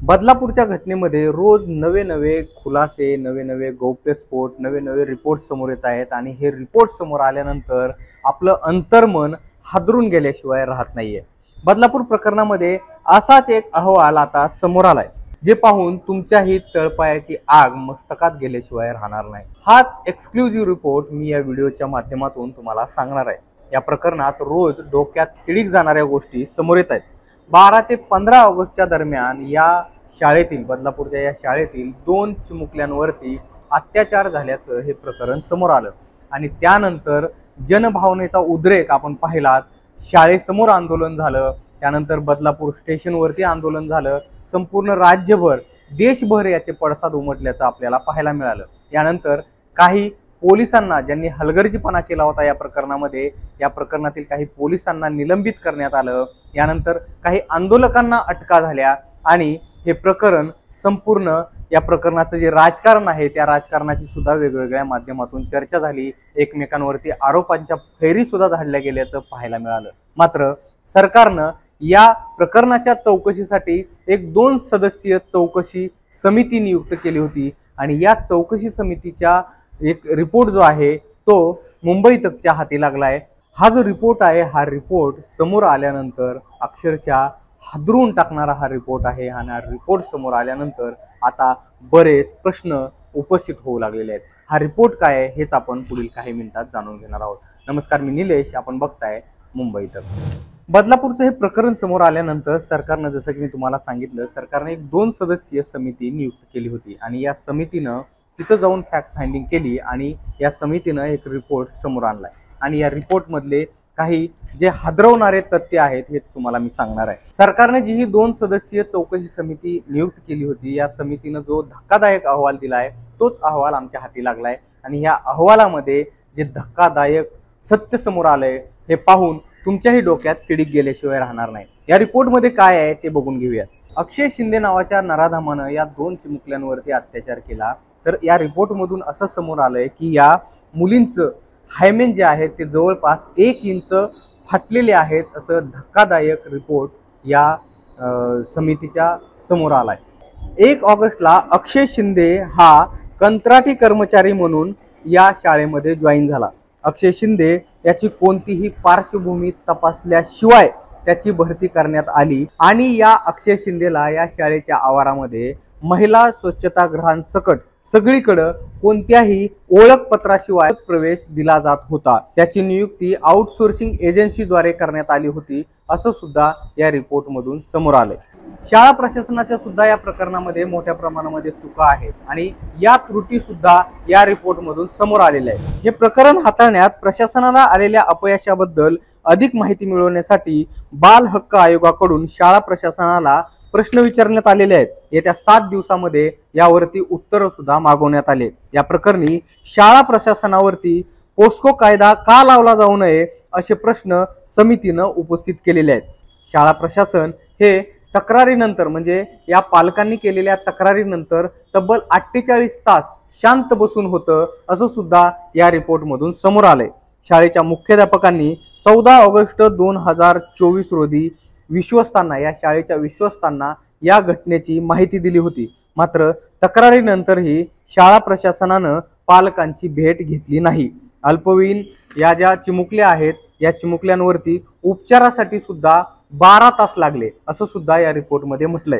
बदलापूरच्या घटनेमध्ये रोज नवे नवे खुलासे, नवे नवे गौप्यस्फोट, नवे नवे रिपोर्ट समोर येत आहेत आणि हे रिपोर्ट समोर आल्यानंतर आपलं अंतर्मन हादरून गेल्याशिवाय राहत नाहीये। बदलापूर प्रकरणामध्ये असाच एक अहवाल आता समोर आलाय, जे पाहून तुमच्याही तळपायाची आग मस्तकात गेल्याशिवाय राहणार नाही। हाच एक्सक्लुझिव्ह रिपोर्ट मी या व्हिडिओच्या माध्यमातून तुम्हाला सांगणार आहे। या प्रकरणात रोज डोक्यात तिडीक जाणाऱ्या गोष्टी समोर येत आहेत। 12 ते 15 ऑगस्टच्या दरम्यान या शाळेतील बदलापूरच्या या शाळेतील 2 चिमुकल्यांवरती अत्याचार झाल्याचं हे प्रकरण समोर आलं आणि त्यानंतर जनभावनेचा उद्रेक आपण पाहिलात। शाळेसमोर आंदोलन झालं, त्यानंतर बदलापूर स्टेशनवरती आंदोलन झालं, संपूर्ण राज्यभर देशभर याचे पडसाद उमटल्याचं आपल्याला पाहायला मिळालं। यानंतर काही पोलिसांना ज्यांनी हलगर्जीपणा केला होता या प्रकरणामध्ये, या प्रकरणातील काही पोलिसांना निलंबित करण्यात आलं। यानंतर काही आंदोलकांना अटका झाल्या आणि हे प्रकरण संपूर्ण या प्रकरणाचं जे राजकारण आहे त्या राजकारणाची सुद्धा वेगवेगळ्या माध्यमातून चर्चा झाली। एकमेकांवरती आरोपांच्या फैरी सुद्धा झाडल्या गेल्याचं पाहायला मिळालं। मात्र सरकारनं या प्रकरणाच्या चौकशीसाठी एक 2 सदस्यीय चौकशी समिती नियुक्त केली होती आणि या चौकशी समितीच्या एक रिपोर्ट जो आहे तो मुंबई तकच्या हाती लागलाय। हा जो रिपोर्ट आहे, हा रिपोर्ट समोर आल्यानंतर अक्षरशः हादरून टाकणारा हा रिपोर्ट आहे आणि हा रिपोर्ट समोर आल्यानंतर आता बरेच प्रश्न उपस्थित होऊ लागलेले आहेत। हा रिपोर्ट काय आहे हेच आपण पुढील काही मिनिटात जाणून घेणार आहोत। नमस्कार, मी निलेश, आपण बघताय मुंबई तक। बदलापूरचं हे प्रकरण समोर आल्यानंतर सरकारनं, जसं की मी तुम्हाला सांगितलं, सरकारने एक 2 सदस्यीय समिती नियुक्त केली होती आणि या समितीनं तिथं जाऊन फॅक्ट फाइंडिंग केली आणि या समितीनं एक रिपोर्ट समोर आणलाय आणि या रिपोर्टमधले काही जे हादरवणारे तथ्य आहेत हेच तुम्हाला मी सांगणार आहे। सरकारने जी ही 2 सदस्यीय चौकशी समिती नियुक्त केली होती, या समितीनं जो धक्कादायक अहवाल दिलाय तोच अहवाल आमच्या हाती लागलाय आणि या अहवालामध्ये जे धक्कादायक सत्य समोर आलंय हे पाहून तुमच्याही डोक्यात तिडीक गेल्याशिवाय राहणार नाही। या रिपोर्टमध्ये काय आहे ते बघून घेऊयात। अक्षय शिंदे नावाच्या नराधामानं या 2 चिमुकल्यांवरती अत्याचार केला। तर या रिपोर्टमधून असं समोर आलंय की या मुलींचं हायमेन जे आहे ते जवळपास 1 इंच फाटलेले आहेत, असं धक्कादायक रिपोर्ट या समितीच्या समोर आलाय। 1 ऑगस्टला अक्षय शिंदे हा कंत्राटी कर्मचारी म्हणून या शाळेमध्ये जॉईन झाला। अक्षय शिंदे याची कोणतीही पार्श्वभूमी तपासल्याशिवाय त्याची भरती करण्यात आली आणि या अक्षय शिंदेला या शाळेच्या आवारामध्ये महिला स्वच्छतागृहांसकट सगळीकडे कोणत्याही ओळखपत्राशिवाय प्रवेश दिला जात होता। त्याची नियुक्ती आउटसोर्सिंग एजन्सीद्वारे करण्यात आली होती, असं सुद्धा या रिपोर्टमधून समोर आलंय। शाळा प्रशासनाच्या सुद्धा या प्रकरणामध्ये मोठ्या प्रमाणामध्ये चुका आहेत आणि या त्रुटी सुद्धा या रिपोर्टमधून समोर आलेल्या आहेत। हे प्रकरण हाताळण्यात प्रशासनाला आलेल्या अपयशाबद्दल अधिक माहिती मिळवण्यासाठी बाल हक्क आयोगाकडून शाळा प्रशासनाला प्रश्न विचारण्यात आलेले आहेत। येत्या 7 दिवसांमध्ये यावरती उत्तर सुद्धा मागवण्यात आले। या प्रकरणी शाळा प्रशासनावरती पोस्को कायदा का लावला जाऊ नये असे प्रश्न समितीनं उपस्थित केलेले आहेत। शाळा प्रशासन हे तक्रारीनंतर, म्हणजे या पालकांनी केलेल्या तक्रारीनंतर तब्बल 48 तास शांत बसून होतं, असं सुद्धा या रिपोर्टमधून समोर आलंय। शाळेच्या मुख्याध्यापकांनी 14 ऑगस्ट 2024 रोजी विश्वस्तांना, या शाळेच्या विश्वस्तांना या घटनेची माहिती दिली होती। मात्र तक्रारीनंतरही शाळा प्रशासनानं पालकांची भेट घेतली नाही। अल्पवयीन या ज्या चिमुकल्या आहेत या चिमुकल्यांवरती उपचारासाठी सुद्धा 12 तास लागले, असं सुद्धा या रिपोर्टमध्ये म्हटलंय।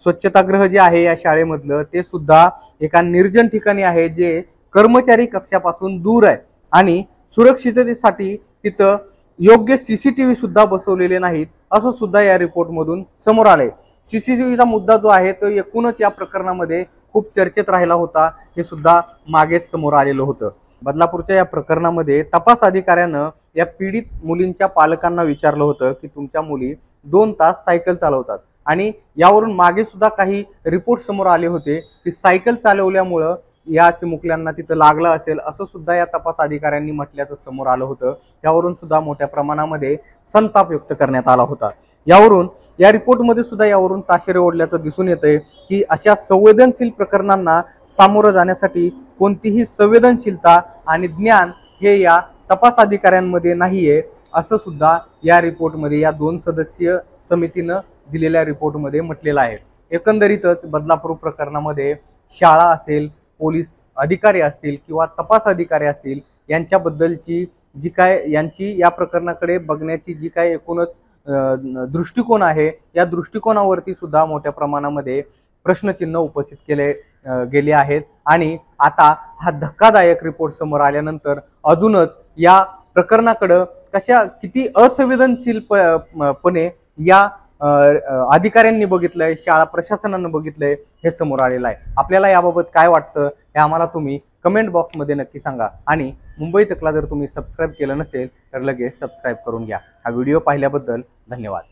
स्वच्छतागृह जे आहे या शाळेमधलं ते सुद्धा एका निर्जन ठिकाणी आहे, जे कर्मचारी कक्षापासून दूर आहे आणि सुरक्षिततेसाठी तिथं योग्य सीसीटीव्ही सुद्धा बसवलेले नाहीत, असं सुद्धा या रिपोर्टमधून समोर आलंय। सीसीटीव्हीचा मुद्दा जो आहे तो एकूणच या प्रकरणामध्ये खूप चर्चेत राहिला होता, हे सुद्धा मागेच समोर आलेलं होतं। बदलापूरच्या या प्रकरणामध्ये तपास अधिकाऱ्यानं या पीडित मुलींच्या पालकांना विचारलं होतं की तुमच्या मुली 2 तास सायकल चालवतात आणि यावरून मागे सुद्धा काही रिपोर्ट समोर आले होते की सायकल चालवल्यामुळं या चिमुकल्यांना तिथं लागलं असेल, असं सुद्धा या तपास अधिकाऱ्यांनी म्हटल्याचं समोर आलं होतं। त्यावरून सुद्धा मोठ्या प्रमाणामध्ये संताप व्यक्त करण्यात आला होता। यावरून या रिपोर्टमध्ये सुद्धा यावरून ताशेरे ओढल्याचं दिसून येतंय की अशा संवेदनशील प्रकरणांना सामोरं जाण्यासाठी कोणतीही संवेदनशीलता आणि ज्ञान हे या तपास अधिकाऱ्यांमध्ये नाहीये, असं सुद्धा या रिपोर्टमध्ये, या 2 सदस्यीय समितीनं दिलेल्या रिपोर्टमध्ये म्हटलेलं आहे। एकंदरीतच बदलापूर प्रकरणामध्ये शाळा असेल, पोलीस अधिकारी असतील किंवा तपास अधिकारी असतील यांच्याबद्दलची जी काय यांची या प्रकरणाकडे बघण्याची जी काय एकूणच दृष्टिकोन आहे, या दृष्टिकोनावरती सुद्धा मोठ्या प्रमाणामध्ये प्रश्नचिन्ह उपस्थित केले गेले आहेत। आणि आता हा धक्कादायक रिपोर्ट समोर आल्यानंतर अजूनच या प्रकरणाकडे किती असंवेदनशीलपणे या अधिकाऱ्यांनी बघितलंय, शाळा प्रशासनानं बघितलंय हे समोर आलेलं आहे। आपल्याला याबाबत काय वाटतं हे आम्हाला तुम्ही कमेंट बॉक्समध्ये नक्की सांगा। आणि मुंबई तकला जर तुम्ही सबस्क्राईब केलं नसेल तर लगेच सबस्क्राईब करून घ्या। हा व्हिडिओ पाहिल्याबद्दल धन्यवाद।